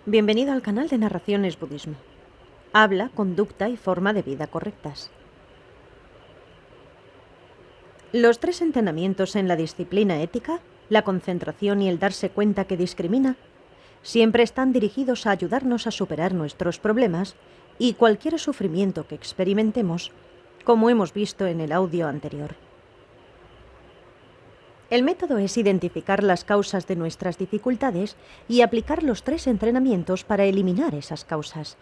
Bienvenido al canal de Narraciones Budismo. Habla, conducta y forma de vida correctas. Los 3 entrenamientos en la disciplina ética, la concentración y el darse cuenta que discrimina, siempre están dirigidos a ayudarnos a superar nuestros problemas y cualquier sufrimiento que experimentemos, como hemos visto en el audio anterior. El método es identificar las causas de nuestras dificultades y aplicar los 3 entrenamientos para eliminar esas causas.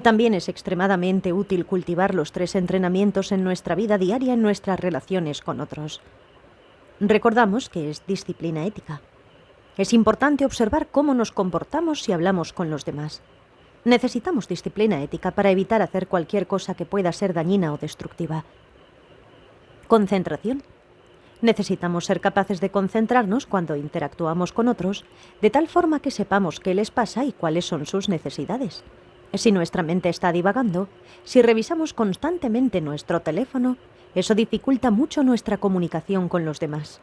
También es extremadamente útil cultivar los 3 entrenamientos en nuestra vida diaria en nuestras relaciones con otros. Recordamos que es disciplina ética. Es importante observar cómo nos comportamos si hablamos con los demás. Necesitamos disciplina ética para evitar hacer cualquier cosa que pueda ser dañina o destructiva. Concentración. Necesitamos ser capaces de concentrarnos cuando interactuamos con otros, de tal forma que sepamos qué les pasa y cuáles son sus necesidades. Si nuestra mente está divagando, si revisamos constantemente nuestro teléfono, eso dificulta mucho nuestra comunicación con los demás.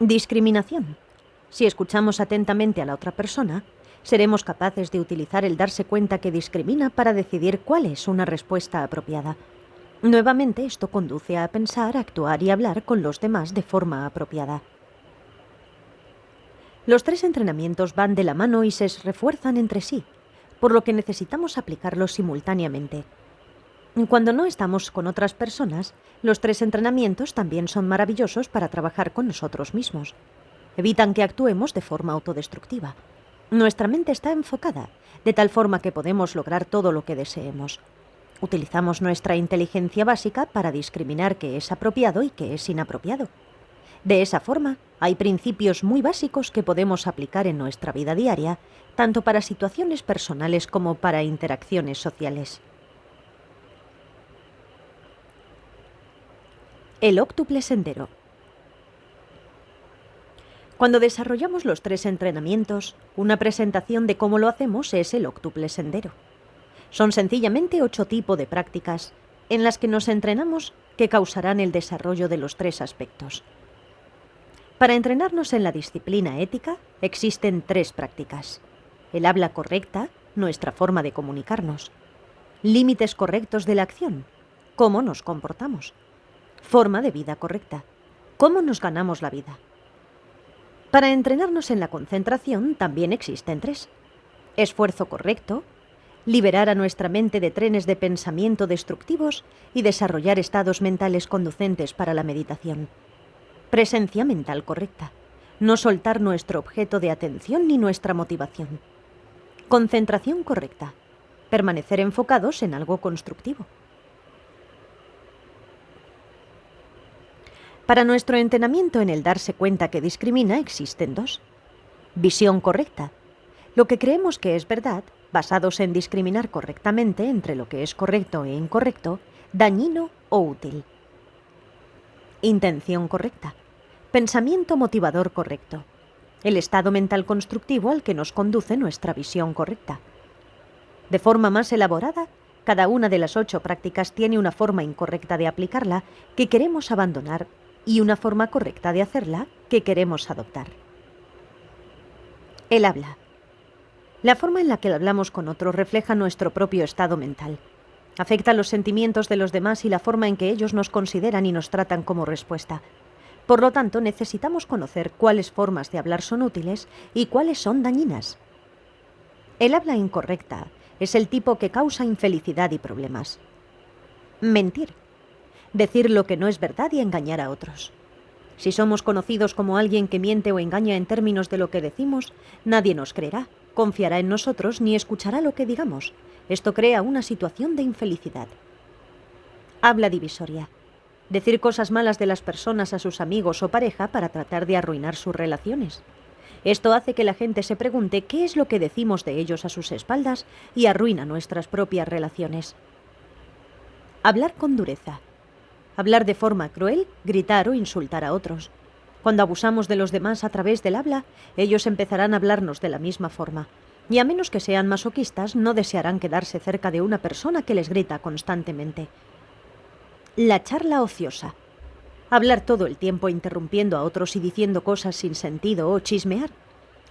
Discriminación. Si escuchamos atentamente a la otra persona, seremos capaces de utilizar el darse cuenta que discrimina para decidir cuál es una respuesta apropiada. Nuevamente, esto conduce a pensar, actuar y hablar con los demás de forma apropiada. Los 3 entrenamientos van de la mano y se refuerzan entre sí, por lo que necesitamos aplicarlos simultáneamente. Cuando no estamos con otras personas, los 3 entrenamientos también son maravillosos para trabajar con nosotros mismos. Evitan que actuemos de forma autodestructiva. Nuestra mente está enfocada, de tal forma que podemos lograr todo lo que deseemos. Utilizamos nuestra inteligencia básica para discriminar qué es apropiado y qué es inapropiado. De esa forma, hay principios muy básicos que podemos aplicar en nuestra vida diaria, tanto para situaciones personales como para interacciones sociales. El óctuple sendero. Cuando desarrollamos los 3 entrenamientos, una presentación de cómo lo hacemos es el óctuple sendero. Son sencillamente 8 tipos de prácticas en las que nos entrenamos que causarán el desarrollo de los 3 aspectos. Para entrenarnos en la disciplina ética, existen 3 prácticas. El habla correcta, nuestra forma de comunicarnos. Límites correctos de la acción, cómo nos comportamos. Forma de vida correcta, cómo nos ganamos la vida. Para entrenarnos en la concentración también existen 3. Esfuerzo correcto, liberar a nuestra mente de trenes de pensamiento destructivos y desarrollar estados mentales conducentes para la meditación. Presencia mental correcta, no soltar nuestro objeto de atención ni nuestra motivación. Concentración correcta, permanecer enfocados en algo constructivo. Para nuestro entrenamiento en el darse cuenta que discrimina existen 2. Visión correcta, lo que creemos que es verdad, basados en discriminar correctamente entre lo que es correcto e incorrecto, dañino o útil. Intención correcta, pensamiento motivador correcto, el estado mental constructivo al que nos conduce nuestra visión correcta. De forma más elaborada, cada una de las 8 prácticas tiene una forma incorrecta de aplicarla que queremos abandonar y una forma correcta de hacerla que queremos adoptar. El habla. La forma en la que hablamos con otros refleja nuestro propio estado mental. Afecta los sentimientos de los demás y la forma en que ellos nos consideran y nos tratan como respuesta. Por lo tanto, necesitamos conocer cuáles formas de hablar son útiles y cuáles son dañinas. El habla incorrecta es el tipo que causa infelicidad y problemas. Mentir. Decir lo que no es verdad y engañar a otros. Si somos conocidos como alguien que miente o engaña en términos de lo que decimos, nadie nos creerá, confiará en nosotros ni escuchará lo que digamos. Esto crea una situación de infelicidad. Habla divisoria. Decir cosas malas de las personas a sus amigos o pareja para tratar de arruinar sus relaciones. Esto hace que la gente se pregunte qué es lo que decimos de ellos a sus espaldas y arruina nuestras propias relaciones. Hablar con dureza. Hablar de forma cruel, gritar o insultar a otros. Cuando abusamos de los demás a través del habla, ellos empezarán a hablarnos de la misma forma. Y a menos que sean masoquistas, no desearán quedarse cerca de una persona que les grita constantemente. La charla ociosa. Hablar todo el tiempo interrumpiendo a otros y diciendo cosas sin sentido o chismear.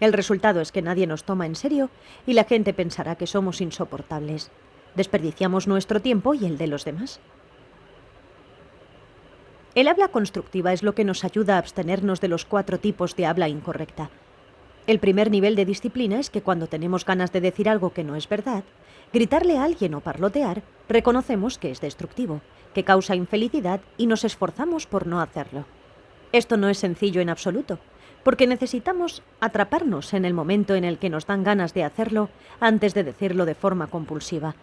El resultado es que nadie nos toma en serio y la gente pensará que somos insoportables. Desperdiciamos nuestro tiempo y el de los demás. El habla constructiva es lo que nos ayuda a abstenernos de los 4 tipos de habla incorrecta. El primer nivel de disciplina es que cuando tenemos ganas de decir algo que no es verdad, gritarle a alguien o parlotear, reconocemos que es destructivo, que causa infelicidad y nos esforzamos por no hacerlo. Esto no es sencillo en absoluto, porque necesitamos atraparnos en el momento en el que nos dan ganas de hacerlo antes de decirlo de forma compulsiva.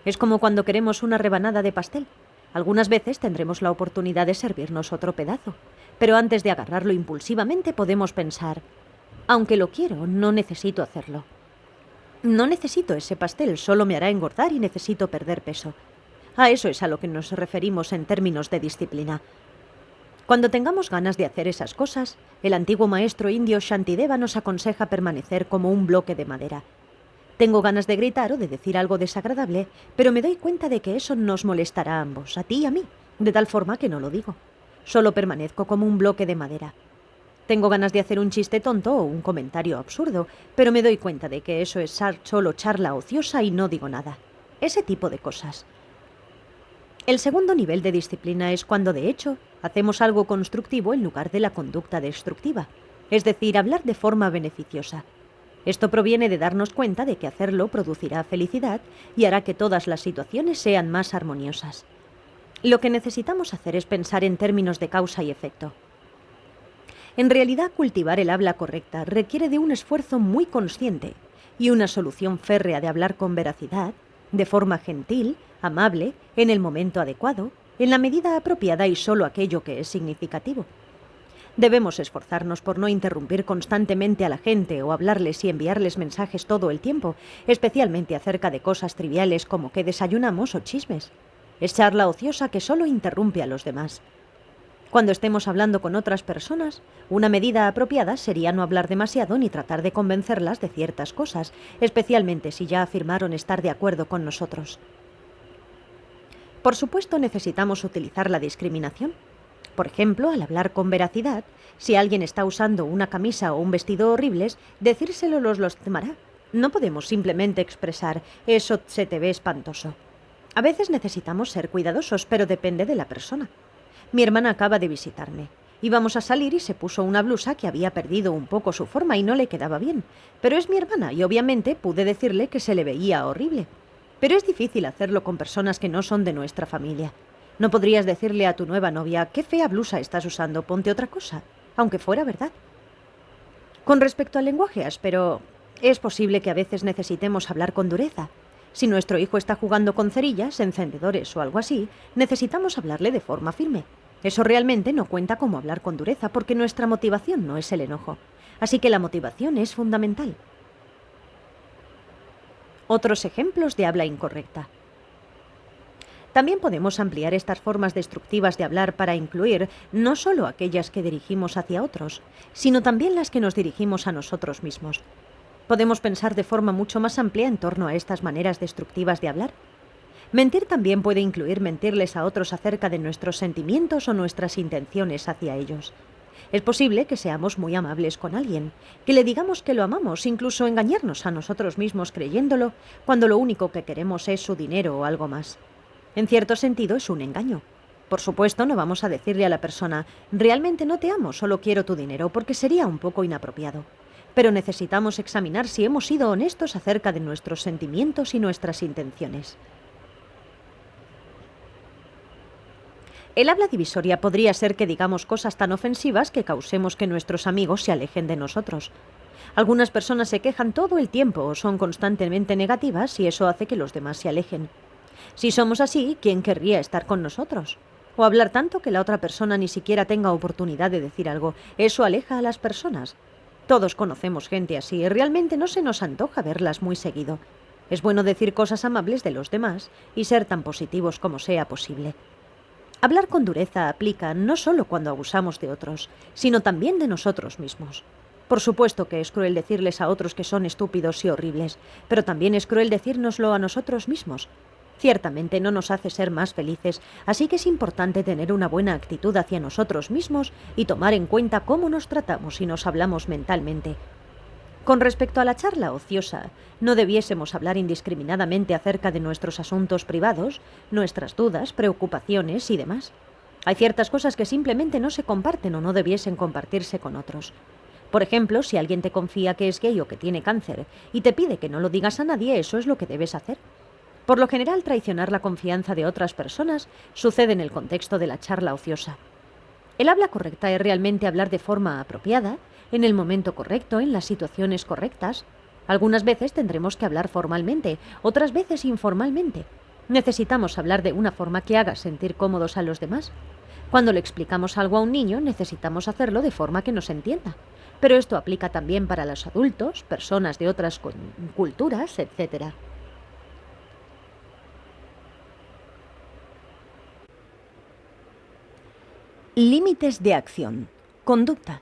Es como cuando queremos una rebanada de pastel. Algunas veces tendremos la oportunidad de servirnos otro pedazo, pero antes de agarrarlo impulsivamente podemos pensar: aunque lo quiero, no necesito hacerlo. No necesito ese pastel, solo me hará engordar y necesito perder peso. A eso es a lo que nos referimos en términos de disciplina. Cuando tengamos ganas de hacer esas cosas, el antiguo maestro indio Shantideva nos aconseja permanecer como un bloque de madera. Tengo ganas de gritar o de decir algo desagradable, pero me doy cuenta de que eso nos molestará a ambos, a ti y a mí, de tal forma que no lo digo. Solo permanezco como un bloque de madera. Tengo ganas de hacer un chiste tonto o un comentario absurdo, pero me doy cuenta de que eso es solo charla ociosa y no digo nada. Ese tipo de cosas. El segundo nivel de disciplina es cuando, de hecho, hacemos algo constructivo en lugar de la conducta destructiva, es decir, hablar de forma beneficiosa. Esto proviene de darnos cuenta de que hacerlo producirá felicidad y hará que todas las situaciones sean más armoniosas. Lo que necesitamos hacer es pensar en términos de causa y efecto. En realidad, cultivar el habla correcta requiere de un esfuerzo muy consciente y una solución férrea de hablar con veracidad, de forma gentil, amable, en el momento adecuado, en la medida apropiada y solo aquello que es significativo. Debemos esforzarnos por no interrumpir constantemente a la gente o hablarles y enviarles mensajes todo el tiempo, especialmente acerca de cosas triviales como qué desayunamos o chismes. Es charla ociosa que solo interrumpe a los demás. Cuando estemos hablando con otras personas, una medida apropiada sería no hablar demasiado ni tratar de convencerlas de ciertas cosas, especialmente si ya afirmaron estar de acuerdo con nosotros. Por supuesto, necesitamos utilizar la discriminación. Por ejemplo, al hablar con veracidad, si alguien está usando una camisa o un vestido horribles, decírselo los lastimará. No podemos simplemente expresar: eso se te ve espantoso. A veces necesitamos ser cuidadosos, pero depende de la persona. Mi hermana acaba de visitarme. Íbamos a salir y se puso una blusa que había perdido un poco su forma y no le quedaba bien. Pero es mi hermana y obviamente pude decirle que se le veía horrible. Pero es difícil hacerlo con personas que no son de nuestra familia. No podrías decirle a tu nueva novia: qué fea blusa estás usando, ponte otra cosa, aunque fuera verdad. Con respecto al lenguaje áspero, es posible que a veces necesitemos hablar con dureza. Si nuestro hijo está jugando con cerillas, encendedores o algo así, necesitamos hablarle de forma firme. Eso realmente no cuenta como hablar con dureza, porque nuestra motivación no es el enojo. Así que la motivación es fundamental. Otros ejemplos de habla incorrecta. También podemos ampliar estas formas destructivas de hablar para incluir no solo aquellas que dirigimos hacia otros, sino también las que nos dirigimos a nosotros mismos. Podemos pensar de forma mucho más amplia en torno a estas maneras destructivas de hablar. Mentir también puede incluir mentirles a otros acerca de nuestros sentimientos o nuestras intenciones hacia ellos. Es posible que seamos muy amables con alguien, que le digamos que lo amamos, incluso engañarnos a nosotros mismos creyéndolo, cuando lo único que queremos es su dinero o algo más. En cierto sentido es un engaño. Por supuesto, no vamos a decirle a la persona: realmente no te amo, solo quiero tu dinero, porque sería un poco inapropiado. Pero necesitamos examinar si hemos sido honestos acerca de nuestros sentimientos y nuestras intenciones. El habla divisoria podría ser que digamos cosas tan ofensivas que causemos que nuestros amigos se alejen de nosotros. Algunas personas se quejan todo el tiempo o son constantemente negativas y eso hace que los demás se alejen. Si somos así, ¿quién querría estar con nosotros? O hablar tanto que la otra persona ni siquiera tenga oportunidad de decir algo. Eso aleja a las personas. Todos conocemos gente así y realmente no se nos antoja verlas muy seguido. Es bueno decir cosas amables de los demás y ser tan positivos como sea posible. Hablar con dureza aplica no solo cuando abusamos de otros, sino también de nosotros mismos. Por supuesto que es cruel decirles a otros que son estúpidos y horribles, pero también es cruel decírnoslo a nosotros mismos. Ciertamente no nos hace ser más felices, así que es importante tener una buena actitud hacia nosotros mismos y tomar en cuenta cómo nos tratamos y nos hablamos mentalmente. Con respecto a la charla ociosa, no debiésemos hablar indiscriminadamente acerca de nuestros asuntos privados, nuestras dudas, preocupaciones y demás. Hay ciertas cosas que simplemente no se comparten o no debiesen compartirse con otros. Por ejemplo, si alguien te confía que es gay o que tiene cáncer y te pide que no lo digas a nadie, eso es lo que debes hacer. Por lo general, traicionar la confianza de otras personas sucede en el contexto de la charla ociosa. El habla correcta es realmente hablar de forma apropiada, en el momento correcto, en las situaciones correctas. Algunas veces tendremos que hablar formalmente, otras veces informalmente. Necesitamos hablar de una forma que haga sentir cómodos a los demás. Cuando le explicamos algo a un niño, necesitamos hacerlo de forma que nos entienda. Pero esto aplica también para los adultos, personas de otras culturas, etc. Límites de acción. Conducta.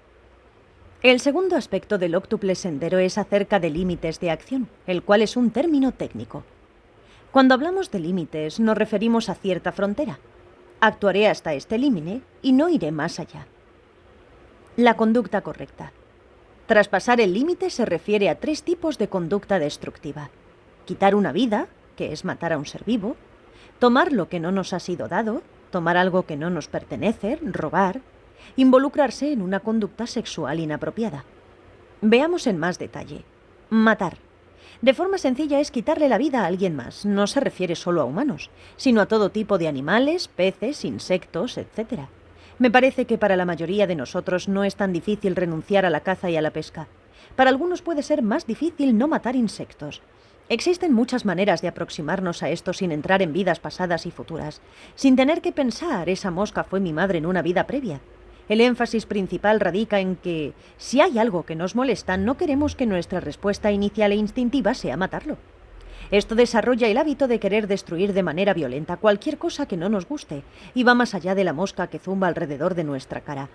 El segundo aspecto del óctuple sendero es acerca de límites de acción, el cual es un término técnico. Cuando hablamos de límites, nos referimos a cierta frontera. Actuaré hasta este límite y no iré más allá. La conducta correcta. Traspasar el límite se refiere a 3 tipos de conducta destructiva. Quitar una vida, que es matar a un ser vivo, tomar lo que no nos ha sido dado, tomar algo que no nos pertenece, robar, involucrarse en una conducta sexual inapropiada. Veamos en más detalle. Matar. De forma sencilla es quitarle la vida a alguien más. No se refiere solo a humanos, sino a todo tipo de animales, peces, insectos, etc. Me parece que para la mayoría de nosotros no es tan difícil renunciar a la caza y a la pesca. Para algunos puede ser más difícil no matar insectos. Existen muchas maneras de aproximarnos a esto sin entrar en vidas pasadas y futuras, sin tener que pensar, esa mosca fue mi madre en una vida previa. El énfasis principal radica en que, si hay algo que nos molesta, no queremos que nuestra respuesta inicial e instintiva sea matarlo. Esto desarrolla el hábito de querer destruir de manera violenta cualquier cosa que no nos guste, y va más allá de la mosca que zumba alrededor de nuestra cara.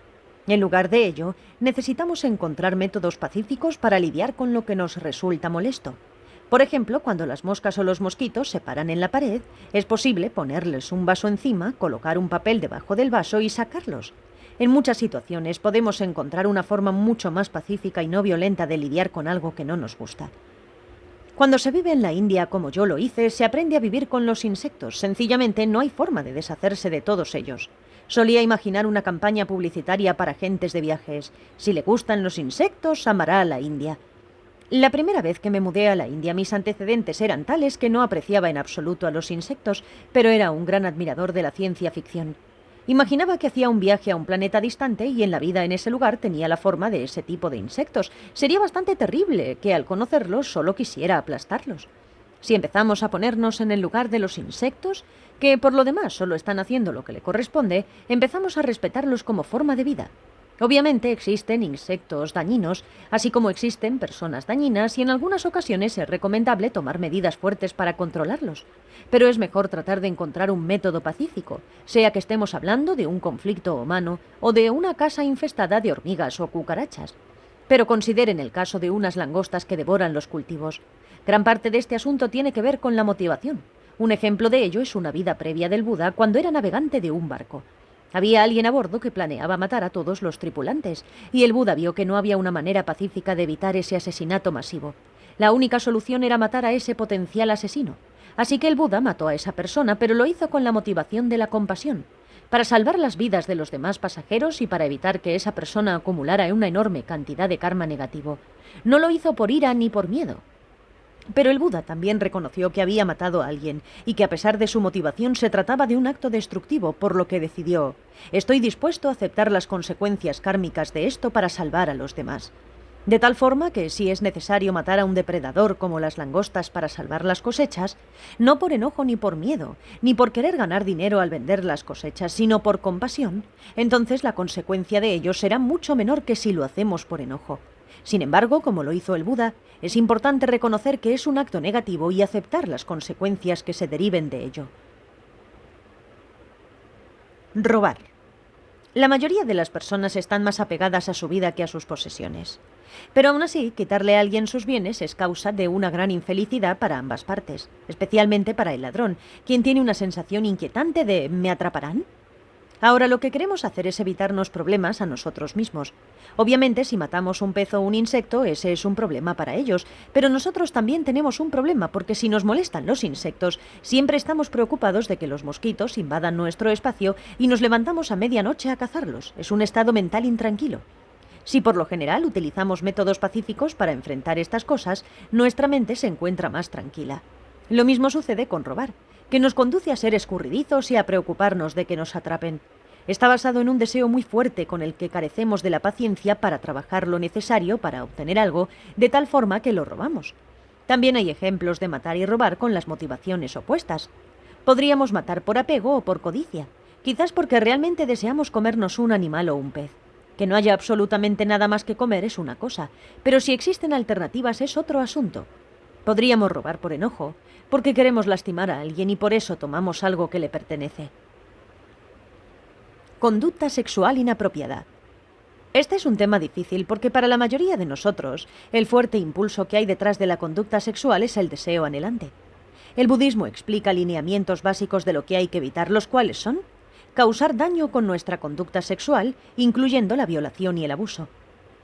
En lugar de ello, necesitamos encontrar métodos pacíficos para lidiar con lo que nos resulta molesto. Por ejemplo, cuando las moscas o los mosquitos se paran en la pared, es posible ponerles un vaso encima, colocar un papel debajo del vaso y sacarlos. En muchas situaciones podemos encontrar una forma mucho más pacífica y no violenta de lidiar con algo que no nos gusta. Cuando se vive en la India, como yo lo hice, se aprende a vivir con los insectos. Sencillamente no hay forma de deshacerse de todos ellos. Solía imaginar una campaña publicitaria para agentes de viajes. Si le gustan los insectos, amará a la India. La primera vez que me mudé a la India, mis antecedentes eran tales que no apreciaba en absoluto a los insectos, pero era un gran admirador de la ciencia ficción. Imaginaba que hacía un viaje a un planeta distante y en la vida en ese lugar tenía la forma de ese tipo de insectos. Sería bastante terrible que al conocerlos solo quisiera aplastarlos. Si empezamos a ponernos en el lugar de los insectos, que por lo demás solo están haciendo lo que le corresponde, empezamos a respetarlos como forma de vida. Obviamente existen insectos dañinos, así como existen personas dañinas, y en algunas ocasiones es recomendable tomar medidas fuertes para controlarlos. Pero es mejor tratar de encontrar un método pacífico, sea que estemos hablando de un conflicto humano o de una casa infestada de hormigas o cucarachas. Pero consideren el caso de unas langostas que devoran los cultivos. Gran parte de este asunto tiene que ver con la motivación. Un ejemplo de ello es una vida previa del Buda cuando era navegante de un barco. Había alguien a bordo que planeaba matar a todos los tripulantes, y el Buda vio que no había una manera pacífica de evitar ese asesinato masivo. La única solución era matar a ese potencial asesino. Así que el Buda mató a esa persona, pero lo hizo con la motivación de la compasión, para salvar las vidas de los demás pasajeros y para evitar que esa persona acumulara una enorme cantidad de karma negativo. No lo hizo por ira ni por miedo. Pero el Buda también reconoció que había matado a alguien y que a pesar de su motivación se trataba de un acto destructivo, por lo que decidió: estoy dispuesto a aceptar las consecuencias kármicas de esto para salvar a los demás. De tal forma que si es necesario matar a un depredador como las langostas para salvar las cosechas, no por enojo ni por miedo, ni por querer ganar dinero al vender las cosechas, sino por compasión, entonces la consecuencia de ello será mucho menor que si lo hacemos por enojo. Sin embargo, como lo hizo el Buda, es importante reconocer que es un acto negativo y aceptar las consecuencias que se deriven de ello. Robar. La mayoría de las personas están más apegadas a su vida que a sus posesiones. Pero aún así, quitarle a alguien sus bienes es causa de una gran infelicidad para ambas partes, especialmente para el ladrón, quien tiene una sensación inquietante de ¿me atraparán? Ahora lo que queremos hacer es evitarnos problemas a nosotros mismos. Obviamente, si matamos un pez o un insecto, ese es un problema para ellos, pero nosotros también tenemos un problema porque si nos molestan los insectos, siempre estamos preocupados de que los mosquitos invadan nuestro espacio y nos levantamos a medianoche a cazarlos. Es un estado mental intranquilo. Si por lo general utilizamos métodos pacíficos para enfrentar estas cosas, nuestra mente se encuentra más tranquila. Lo mismo sucede con robar, que nos conduce a ser escurridizos y a preocuparnos de que nos atrapen. Está basado en un deseo muy fuerte con el que carecemos de la paciencia para trabajar lo necesario para obtener algo, de tal forma que lo robamos. También hay ejemplos de matar y robar con las motivaciones opuestas. Podríamos matar por apego o por codicia, quizás porque realmente deseamos comernos un animal o un pez. Que no haya absolutamente nada más que comer es una cosa, pero si existen alternativas es otro asunto. Podríamos robar por enojo, porque queremos lastimar a alguien y por eso tomamos algo que le pertenece. Conducta sexual inapropiada. Este es un tema difícil porque para la mayoría de nosotros, el fuerte impulso que hay detrás de la conducta sexual es el deseo anhelante. El budismo explica lineamientos básicos de lo que hay que evitar, los cuales son causar daño con nuestra conducta sexual, incluyendo la violación y el abuso.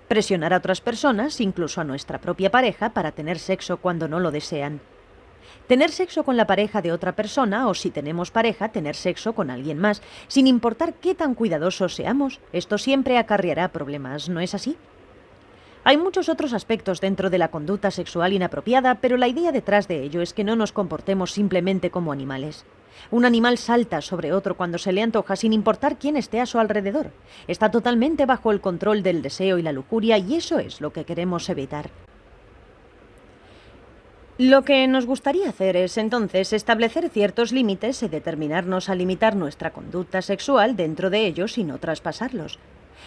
Presionar a otras personas, incluso a nuestra propia pareja, para tener sexo cuando no lo desean. Tener sexo con la pareja de otra persona o, si tenemos pareja, tener sexo con alguien más, sin importar qué tan cuidadosos seamos. Esto siempre acarreará problemas, ¿no es así? Hay muchos otros aspectos dentro de la conducta sexual inapropiada, pero la idea detrás de ello es que no nos comportemos simplemente como animales. Un animal salta sobre otro cuando se le antoja sin importar quién esté a su alrededor. Está totalmente bajo el control del deseo y la lujuria y eso es lo que queremos evitar. Lo que nos gustaría hacer es, entonces, establecer ciertos límites y determinarnos a limitar nuestra conducta sexual dentro de ellos y no traspasarlos.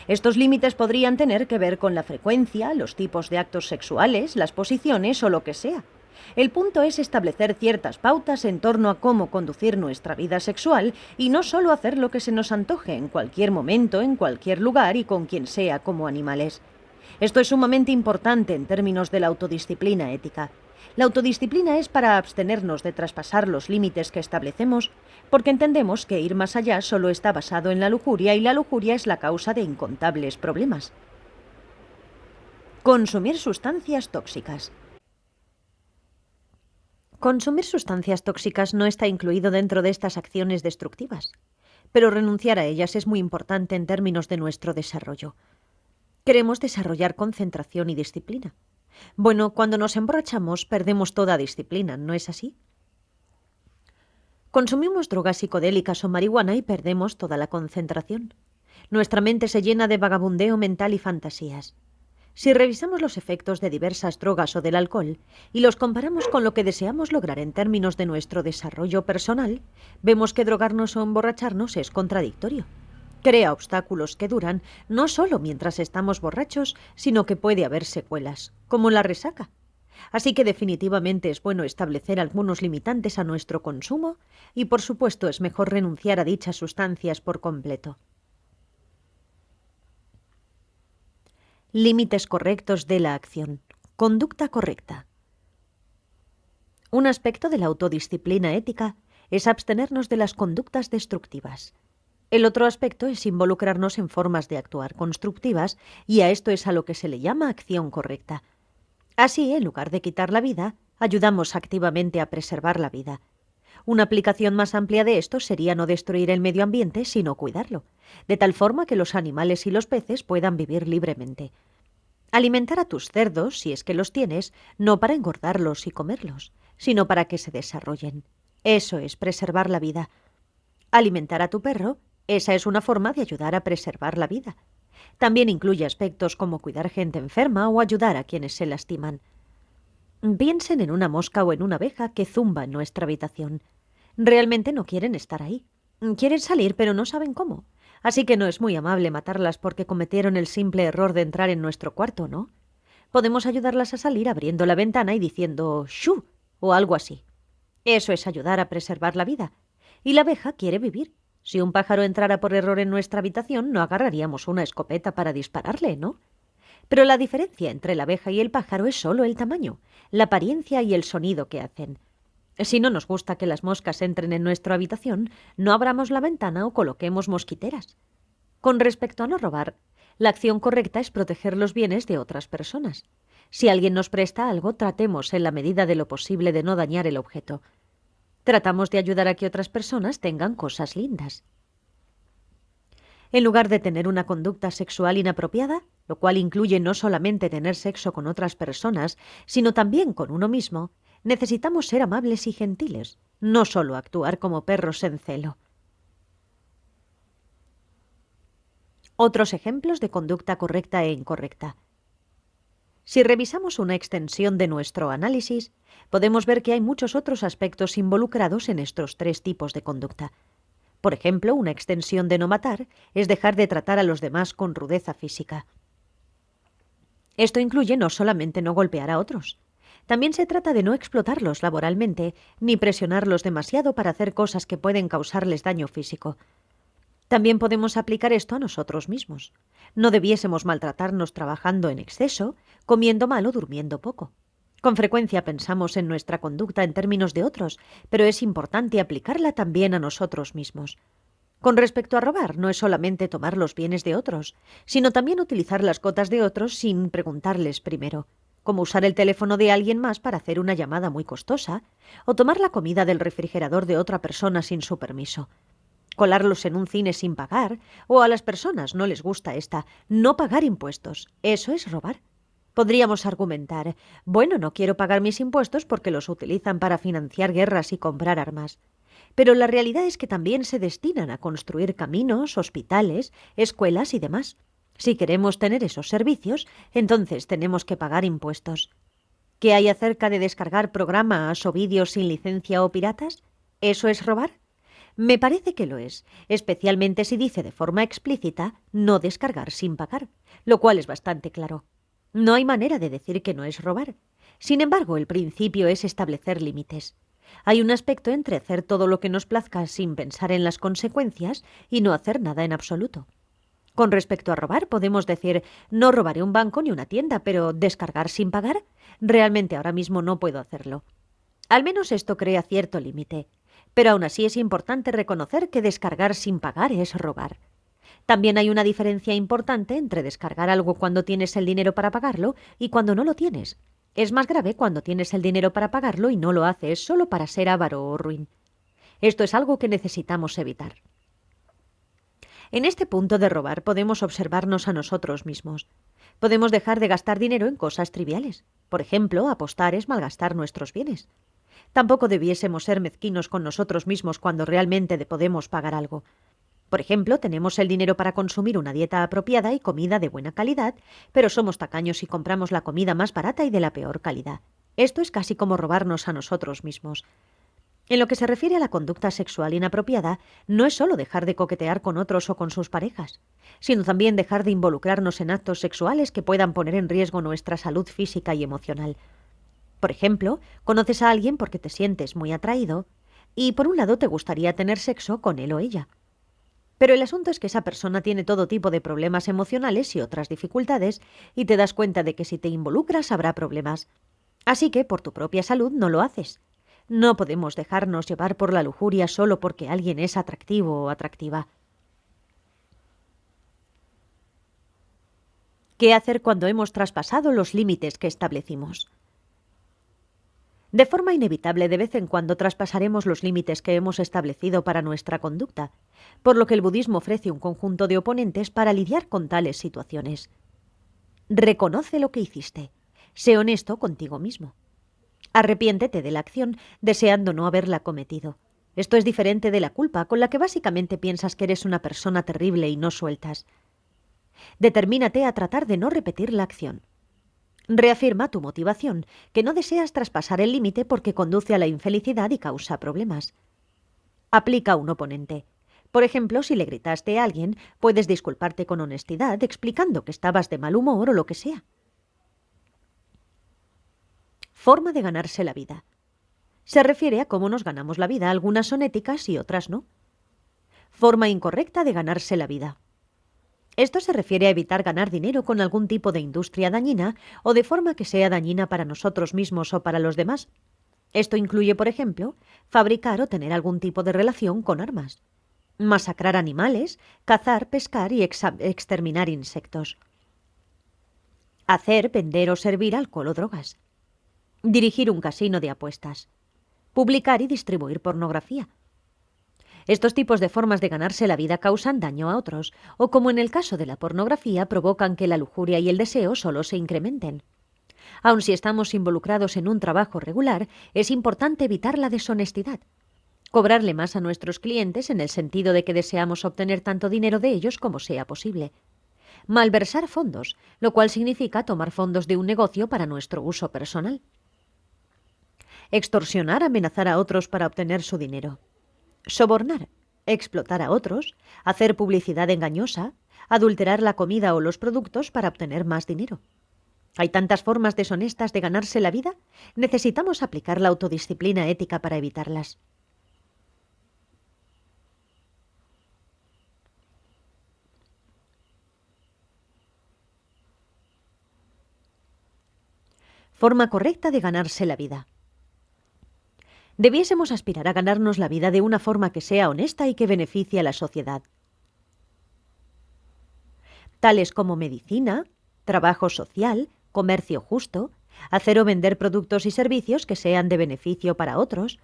Estos límites podrían tener que ver con la frecuencia, los tipos de actos sexuales, las posiciones o lo que sea. El punto es establecer ciertas pautas en torno a cómo conducir nuestra vida sexual y no solo hacer lo que se nos antoje en cualquier momento, en cualquier lugar y con quien sea como animales. Esto es sumamente importante en términos de la autodisciplina ética. La autodisciplina es para abstenernos de traspasar los límites que establecemos, porque entendemos que ir más allá solo está basado en la lujuria y la lujuria es la causa de incontables problemas. Consumir sustancias tóxicas. Consumir sustancias tóxicas no está incluido dentro de estas acciones destructivas, pero renunciar a ellas es muy importante en términos de nuestro desarrollo. Queremos desarrollar concentración y disciplina. Bueno, cuando nos emborrachamos perdemos toda disciplina, ¿no es así? Consumimos drogas psicodélicas o marihuana y perdemos toda la concentración. Nuestra mente se llena de vagabundeo mental y fantasías. Si revisamos los efectos de diversas drogas o del alcohol y los comparamos con lo que deseamos lograr en términos de nuestro desarrollo personal, vemos que drogarnos o emborracharnos es contradictorio. Crea obstáculos que duran no solo mientras estamos borrachos, sino que puede haber secuelas, como la resaca. Así que definitivamente es bueno establecer algunos limitantes a nuestro consumo y, por supuesto, es mejor renunciar a dichas sustancias por completo. Límites correctos de la acción. Conducta correcta. Un aspecto de la autodisciplina ética es abstenernos de las conductas destructivas. El otro aspecto es involucrarnos en formas de actuar constructivas y a esto es a lo que se le llama acción correcta. Así, en lugar de quitar la vida, ayudamos activamente a preservar la vida. Una aplicación más amplia de esto sería no destruir el medio ambiente, sino cuidarlo, de tal forma que los animales y los peces puedan vivir libremente. Alimentar a tus cerdos, si es que los tienes, no para engordarlos y comerlos, sino para que se desarrollen. Eso es preservar la vida. Alimentar a tu perro, esa es una forma de ayudar a preservar la vida. También incluye aspectos como cuidar gente enferma o ayudar a quienes se lastiman. Piensen en una mosca o en una abeja que zumba en nuestra habitación. Realmente no quieren estar ahí. Quieren salir, pero no saben cómo. Así que no es muy amable matarlas porque cometieron el simple error de entrar en nuestro cuarto, ¿no? Podemos ayudarlas a salir abriendo la ventana y diciendo «shoo» o algo así. Eso es ayudar a preservar la vida. Y la abeja quiere vivir. Si un pájaro entrara por error en nuestra habitación, no agarraríamos una escopeta para dispararle, ¿no? Pero la diferencia entre la abeja y el pájaro es solo el tamaño, la apariencia y el sonido que hacen. Si no nos gusta que las moscas entren en nuestra habitación, no abramos la ventana o coloquemos mosquiteras. Con respecto a no robar, la acción correcta es proteger los bienes de otras personas. Si alguien nos presta algo, tratemos en la medida de lo posible de no dañar el objeto. Tratamos de ayudar a que otras personas tengan cosas lindas. En lugar de tener una conducta sexual inapropiada, lo cual incluye no solamente tener sexo con otras personas, sino también con uno mismo, necesitamos ser amables y gentiles, no solo actuar como perros en celo. Otros ejemplos de conducta correcta e incorrecta. Si revisamos una extensión de nuestro análisis, podemos ver que hay muchos otros aspectos involucrados en estos tres tipos de conducta. Por ejemplo, una extensión de no matar es dejar de tratar a los demás con rudeza física. Esto incluye no solamente no golpear a otros. También se trata de no explotarlos laboralmente ni presionarlos demasiado para hacer cosas que pueden causarles daño físico. También podemos aplicar esto a nosotros mismos. No debiésemos maltratarnos trabajando en exceso, comiendo mal o durmiendo poco. Con frecuencia pensamos en nuestra conducta en términos de otros, pero es importante aplicarla también a nosotros mismos. Con respecto a robar, no es solamente tomar los bienes de otros, sino también utilizar las cotas de otros sin preguntarles primero, como usar el teléfono de alguien más para hacer una llamada muy costosa, o tomar la comida del refrigerador de otra persona sin su permiso. Colarlos en un cine sin pagar, o a las personas no les gusta no pagar impuestos. Eso es robar. Podríamos argumentar, bueno, no quiero pagar mis impuestos porque los utilizan para financiar guerras y comprar armas. Pero la realidad es que también se destinan a construir caminos, hospitales, escuelas y demás. Si queremos tener esos servicios, entonces tenemos que pagar impuestos. ¿Qué hay acerca de descargar programas o vídeos sin licencia o piratas? ¿Eso es robar? Me parece que lo es, especialmente si dice de forma explícita no descargar sin pagar, lo cual es bastante claro. No hay manera de decir que no es robar. Sin embargo, el principio es establecer límites. Hay un aspecto entre hacer todo lo que nos plazca sin pensar en las consecuencias y no hacer nada en absoluto. Con respecto a robar, podemos decir, no robaré un banco ni una tienda, pero ¿descargar sin pagar? Realmente ahora mismo no puedo hacerlo. Al menos esto crea cierto límite. Pero aún así es importante reconocer que descargar sin pagar es robar. También hay una diferencia importante entre descargar algo cuando tienes el dinero para pagarlo y cuando no lo tienes. Es más grave cuando tienes el dinero para pagarlo y no lo haces solo para ser avaro o ruin. Esto es algo que necesitamos evitar. En este punto de robar podemos observarnos a nosotros mismos. Podemos dejar de gastar dinero en cosas triviales. Por ejemplo, apostar es malgastar nuestros bienes. Tampoco debiésemos ser mezquinos con nosotros mismos cuando realmente podemos pagar algo. Por ejemplo, tenemos el dinero para consumir una dieta apropiada y comida de buena calidad, pero somos tacaños y compramos la comida más barata y de la peor calidad. Esto es casi como robarnos a nosotros mismos. En lo que se refiere a la conducta sexual inapropiada, no es solo dejar de coquetear con otros o con sus parejas, sino también dejar de involucrarnos en actos sexuales que puedan poner en riesgo nuestra salud física y emocional. Por ejemplo, conoces a alguien porque te sientes muy atraído y por un lado te gustaría tener sexo con él o ella. Pero el asunto es que esa persona tiene todo tipo de problemas emocionales y otras dificultades y te das cuenta de que si te involucras habrá problemas. Así que, por tu propia salud, no lo haces. No podemos dejarnos llevar por la lujuria solo porque alguien es atractivo o atractiva. ¿Qué hacer cuando hemos traspasado los límites que establecimos? De forma inevitable, de vez en cuando traspasaremos los límites que hemos establecido para nuestra conducta, por lo que el budismo ofrece un conjunto de oponentes para lidiar con tales situaciones. Reconoce lo que hiciste. Sé honesto contigo mismo. Arrepiéntete de la acción, deseando no haberla cometido. Esto es diferente de la culpa, con la que básicamente piensas que eres una persona terrible y no sueltas. Determínate a tratar de no repetir la acción. Reafirma tu motivación, que no deseas traspasar el límite porque conduce a la infelicidad y causa problemas. Aplica un oponente. Por ejemplo, si le gritaste a alguien, puedes disculparte con honestidad explicando que estabas de mal humor o lo que sea. Forma de ganarse la vida. Se refiere a cómo nos ganamos la vida. Algunas son éticas y otras no. Forma incorrecta de ganarse la vida. Esto se refiere a evitar ganar dinero con algún tipo de industria dañina o de forma que sea dañina para nosotros mismos o para los demás. Esto incluye, por ejemplo, fabricar o tener algún tipo de relación con armas, masacrar animales, cazar, pescar y exterminar insectos, hacer, vender o servir alcohol o drogas, dirigir un casino de apuestas, publicar y distribuir pornografía. Estos tipos de formas de ganarse la vida causan daño a otros, o como en el caso de la pornografía, provocan que la lujuria y el deseo solo se incrementen. Aun si estamos involucrados en un trabajo regular, es importante evitar la deshonestidad. Cobrarle más a nuestros clientes en el sentido de que deseamos obtener tanto dinero de ellos como sea posible. Malversar fondos, lo cual significa tomar fondos de un negocio para nuestro uso personal. Extorsionar, amenazar a otros para obtener su dinero. Sobornar, explotar a otros, hacer publicidad engañosa, adulterar la comida o los productos para obtener más dinero. Hay tantas formas deshonestas de ganarse la vida, necesitamos aplicar la autodisciplina ética para evitarlas. Forma correcta de ganarse la vida. Debiésemos aspirar a ganarnos la vida de una forma que sea honesta y que beneficie a la sociedad, tales como medicina, trabajo social, comercio justo, hacer o vender productos y servicios que sean de beneficio para otros,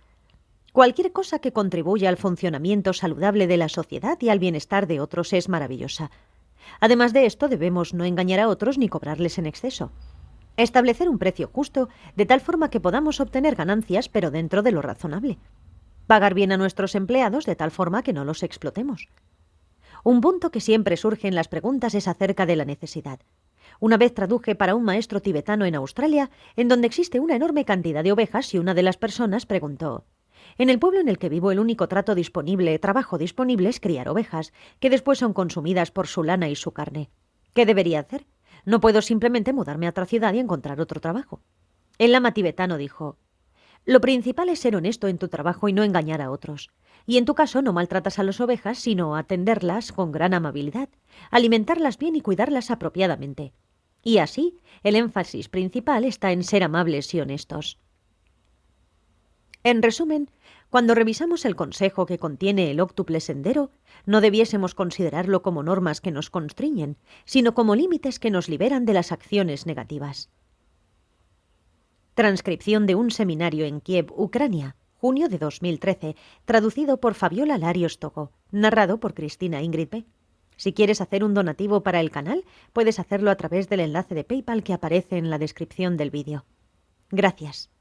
cualquier cosa que contribuya al funcionamiento saludable de la sociedad y al bienestar de otros es maravillosa. Además de esto, debemos no engañar a otros ni cobrarles en exceso. Establecer un precio justo, de tal forma que podamos obtener ganancias, pero dentro de lo razonable. Pagar bien a nuestros empleados de tal forma que no los explotemos. Un punto que siempre surge en las preguntas es acerca de la necesidad. Una vez traduje para un maestro tibetano en Australia, en donde existe una enorme cantidad de ovejas, y una de las personas preguntó: «En el pueblo en el que vivo, el único trabajo disponible es criar ovejas, que después son consumidas por su lana y su carne. ¿Qué debería hacer? No puedo simplemente mudarme a otra ciudad y encontrar otro trabajo». El lama tibetano dijo: «Lo principal es ser honesto en tu trabajo y no engañar a otros. Y en tu caso no maltratas a las ovejas, sino atenderlas con gran amabilidad, alimentarlas bien y cuidarlas apropiadamente. Y así, el énfasis principal está en ser amables y honestos». En resumen, cuando revisamos el consejo que contiene el óctuple sendero, no debiésemos considerarlo como normas que nos constriñen, sino como límites que nos liberan de las acciones negativas. Transcripción de un seminario en Kiev, Ucrania, junio de 2013, traducido por Fabiola Larios Togo, narrado por Cristina Ingrid P. Si quieres hacer un donativo para el canal, puedes hacerlo a través del enlace de PayPal que aparece en la descripción del vídeo. Gracias.